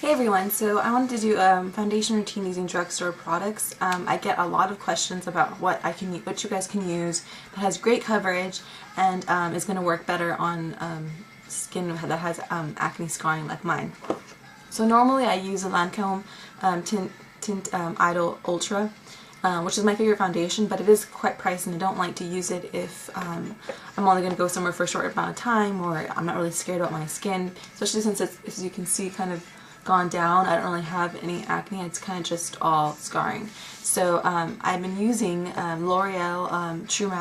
Hey everyone, so I wanted to do a foundation routine using drugstore products. I get a lot of questions about what you guys can use that has great coverage and is going to work better on skin that has acne scarring like mine. So normally I use a Lancome Tint Idol Ultra, which is my favorite foundation, but it is quite pricey and I don't like to use it if I'm only going to go somewhere for a short amount of time or I'm not really scared about my skin, especially since it's, as you can see, kind of gone down. I don't really have any acne, it's kind of just all scarring. So I've been using L'Oreal True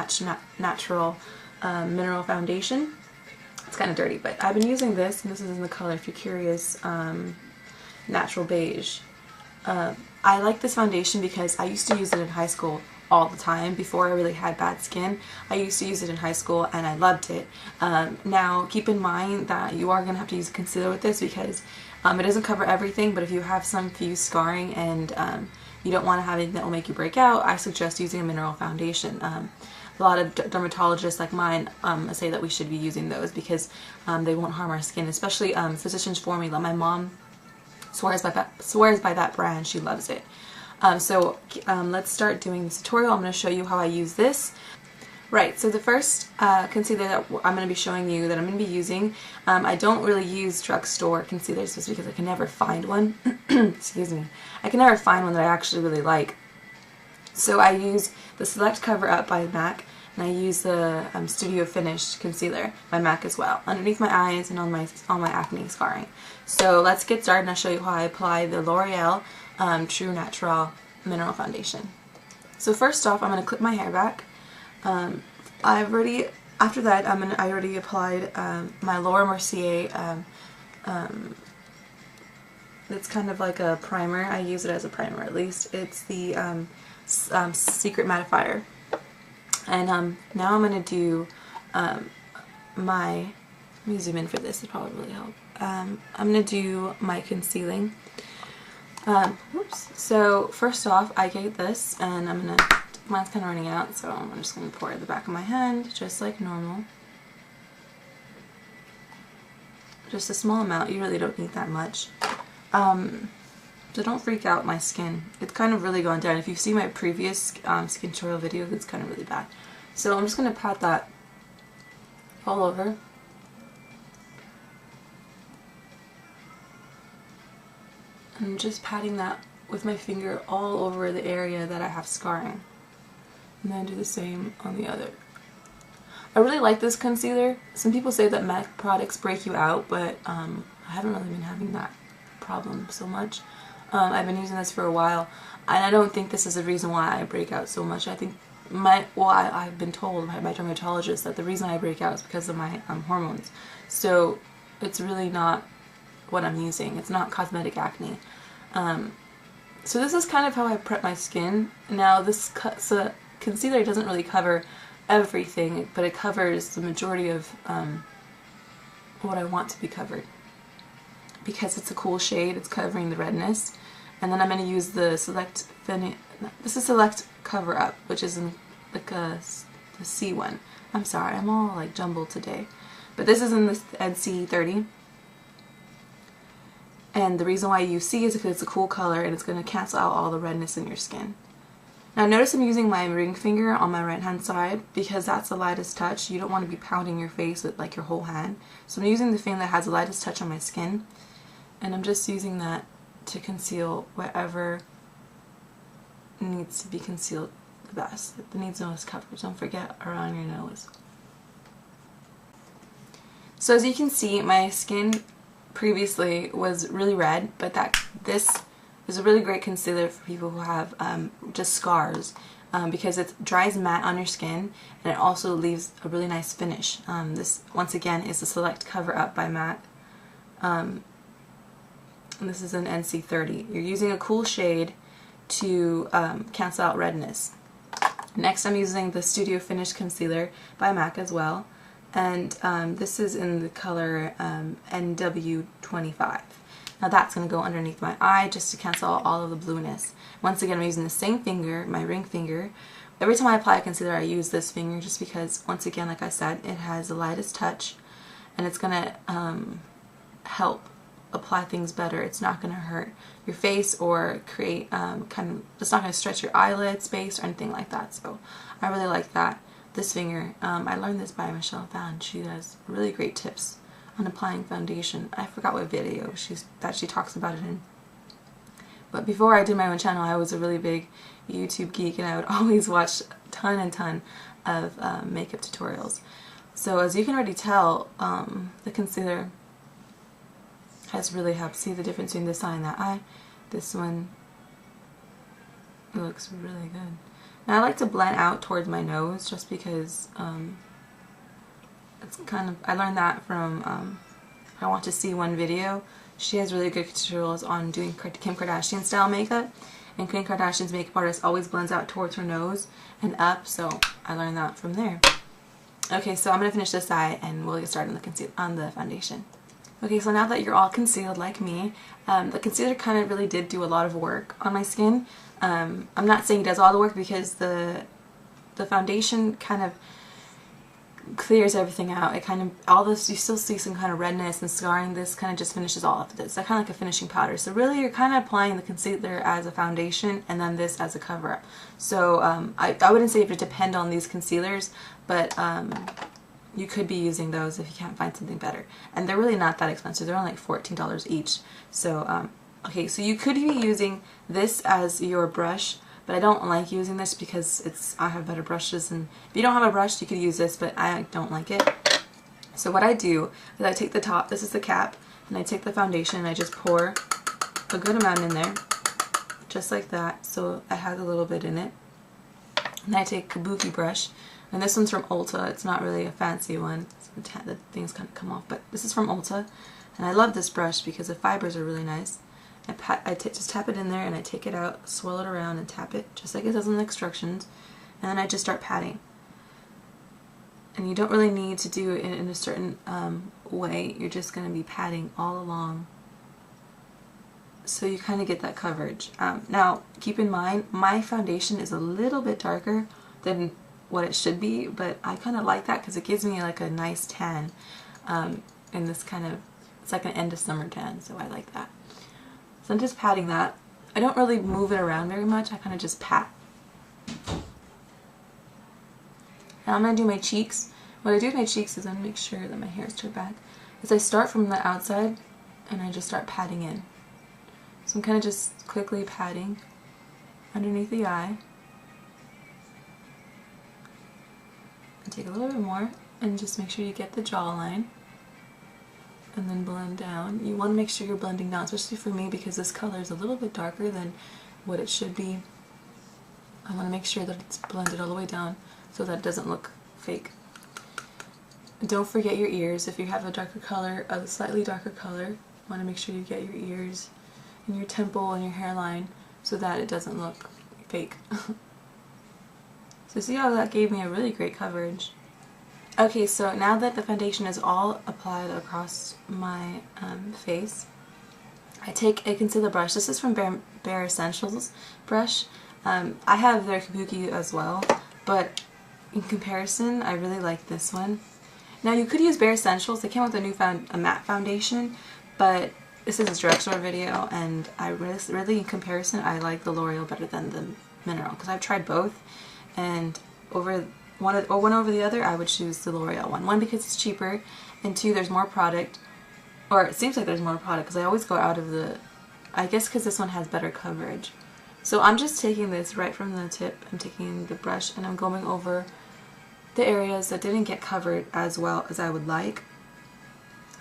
Natural Mineral Foundation. It's kind of dirty, but I've been using this, and this is in the color, if you're curious, Natural Beige. I like this foundation because I used to use it in high school all the time before I really had bad skin. I used to use it in high school and I loved it. Now keep in mind that you are going to have to use a concealer with this because it doesn't cover everything, but if you have some fused scarring and you don't want to have anything that will make you break out, I suggest using a mineral foundation. A lot of dermatologists like mine say that we should be using those because they won't harm our skin, especially physicians formula. My mom swears by that brand. She loves it. Let's start doing this tutorial. I'm going to show you how I use this. Right, so the first concealer that I'm going to be showing you that I'm going to be using, I don't really use drugstore concealers just because I can never find one. Excuse me. I can never find one that I actually really like. So I use the Select Cover Up by MAC, and I use the Studio Finish Concealer by MAC as well, underneath my eyes and on my acne scarring. So let's get started and I'll show you how I apply the L'Oreal True Natural Mineral Foundation. So first off, I'm going to clip my hair back. After that, I already applied my Laura Mercier. It's kind of like a primer. I use it as a primer at least. It's the Secret Mattifier. And now I'm going to do let me zoom in for this, it'll probably really help. I'm going to do my concealing. So first off, I get this, and I'm going to, mine's kind of running out, so I'm just going to pour it in the back of my hand, just like normal. Just a small amount, you really don't need that much. So don't freak out my skin. It's kind of really gone down. If you see my previous skin tutorial video, it's kind of really bad. So I'm just going to pat that all over. I'm just patting that with my finger all over the area that I have scarring. And then do the same on the other. I really like this concealer. Some people say that MAC products break you out, but I haven't really been having that problem so much. I've been using this for a while, and I don't think this is the reason why I break out so much. I think I've been told by my dermatologist that the reason I break out is because of my hormones. So it's really not what I'm using. It's not cosmetic acne. So this is kind of how I prep my skin. Now this concealer doesn't really cover everything, but it covers the majority of what I want to be covered. Because it's a cool shade, it's covering the redness. And then I'm going to use the Select Cover Up, which is in like the C one. I'm sorry, I'm all like jumbled today. But this is in the NC30. And the reason why you use C is because it's a cool color and it's going to cancel out all the redness in your skin. Now notice I'm using my ring finger on my right hand side because that's the lightest touch. You don't want to be pounding your face with like your whole hand. So I'm using the thing that has the lightest touch on my skin. And I'm just using that to conceal wherever needs to be concealed the best. It needs the most coverage. Don't forget around your nose. So as you can see, my skin previously was really red, but this is a really great concealer for people who have just scars because it dries matte on your skin and it also leaves a really nice finish. This, once again, is the Select Cover Up by MAC. And this is an NC30. You're using a cool shade to cancel out redness. Next I'm using the Studio Finish Concealer by MAC as well. And this is in the color NW25. Now that's going to go underneath my eye just to cancel out all of the blueness. Once again, I'm using the same finger, my ring finger. Every time I apply a concealer I use this finger just because, once again, like I said, it has the lightest touch and it's going to help apply things better. It's not going to hurt your face or create it's not going to stretch your eyelid space or anything like that. So I really like that. This finger, I learned this by Michelle Phan. She has really great tips on applying foundation. I forgot what video she talks about it in. But before I did my own channel, I was a really big YouTube geek, and I would always watch a ton and ton of makeup tutorials. So as you can already tell, the concealer has really helped. See the difference between this eye and that eye? This one looks really good. Now I like to blend out towards my nose just because it's I learned that from I Want to See One video. She has really good tutorials on doing Kim Kardashian style makeup, and Kim Kardashian's makeup artist always blends out towards her nose and up, so I learned that from there. Okay, so I'm going to finish this eye and we'll get started on the foundation. Okay, so now that you're all concealed like me, the concealer kind of really did do a lot of work on my skin. I'm not saying it does all the work because the foundation kind of clears everything out. It kind of, all this, you still see some kind of redness and scarring. This kind of just finishes all of this. It's kind of like a finishing powder. So really you're kind of applying the concealer as a foundation and then this as a cover-up. So I wouldn't say you have to depend on these concealers, but you could be using those if you can't find something better. And they're really not that expensive. They're only like $14 each. So, okay, so you could be using this as your brush, but I don't like using this because I have better brushes, and if you don't have a brush you could use this, but I don't like it. So what I do is I take the top, this is the cap, and I take the foundation and I just pour a good amount in there, just like that, so it has a little bit in it. And I take a Kabuki brush, and this one's from Ulta. It's not really a fancy one, so the things kind of come off, but this is from Ulta, and I love this brush because the fibers are really nice. I just tap it in there and I take it out, swirl it around and tap it just like it says in the instructions, and then I just start patting. And you don't really need to do it in a certain way. You're just going to be patting all along so you kind of get that coverage. Now keep in mind my foundation is a little bit darker than what it should be, but I kind of like that because it gives me like a nice tan in this kind of, it's like an end of summer tan, so I like that. So I'm just patting that. I don't really move it around very much. I kind of just pat. Now I'm going to do my cheeks. What I do with my cheeks is I make sure that my hair is turned back. Is I start from the outside and I just start patting in. So I'm kind of just quickly patting underneath the eye. And take a little bit more and just make sure you get the jawline. And then blend down. You want to make sure you're blending down, especially for me because this color is a little bit darker than what it should be. I want to make sure that it's blended all the way down so that it doesn't look fake. And don't forget your ears. If you have a darker color, a slightly darker color, you want to make sure you get your ears and your temple and your hairline so that it doesn't look fake. So see how that gave me a really great coverage. Okay, so now that the foundation is all applied across my face, I take a concealer brush. This is from Bare Essentials brush. I have their Kabuki as well, but in comparison, I really like this one. Now you could use Bare Essentials. They came out with a matte foundation, but this is a drugstore video, and I really, in comparison, I like the L'Oreal better than the Mineral because I've tried both, and one over the other, I would choose the L'Oreal one. One, because it's cheaper, and two, there's more product, or it seems like there's more product because I always go out of the, I guess because this one has better coverage. So I'm just taking this right from the tip, I'm taking the brush and I'm going over the areas that didn't get covered as well as I would like.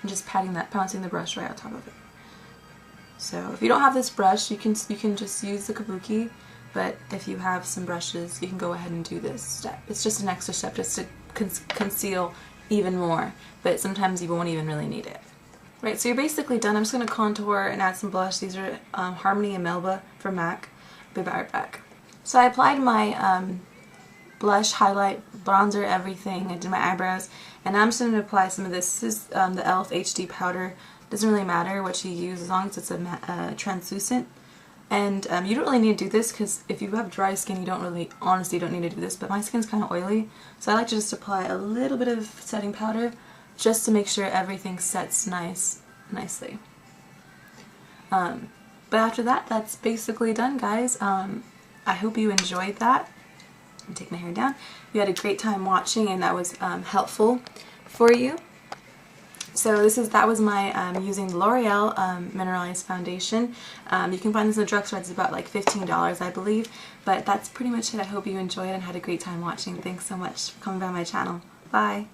I'm just patting that, bouncing the brush right on top of it. So if you don't have this brush, you can just use the Kabuki. But if you have some brushes, you can go ahead and do this step. It's just an extra step just to conceal even more. But sometimes you won't even really need it. Right, so you're basically done. I'm just going to contour and add some blush. These are Harmony and Melba from MAC. Be right back. So I applied my blush, highlight, bronzer, everything. I did my eyebrows. And I'm just going to apply some of this. This is the e.l.f. HD powder. Doesn't really matter what you use as long as it's a translucent. And you don't really need to do this because if you have dry skin, you don't really, honestly, don't need to do this. But my skin's kind of oily, so I like to just apply a little bit of setting powder just to make sure everything sets nicely. But after that, that's basically done, guys. I hope you enjoyed that. I'll take my hair down. You had a great time watching, and that was helpful for you. So that was my using L'Oreal Mineralized Foundation. You can find this in the drugstore. It's about like $15, I believe. But that's pretty much it. I hope you enjoyed and had a great time watching. Thanks so much for coming by my channel. Bye.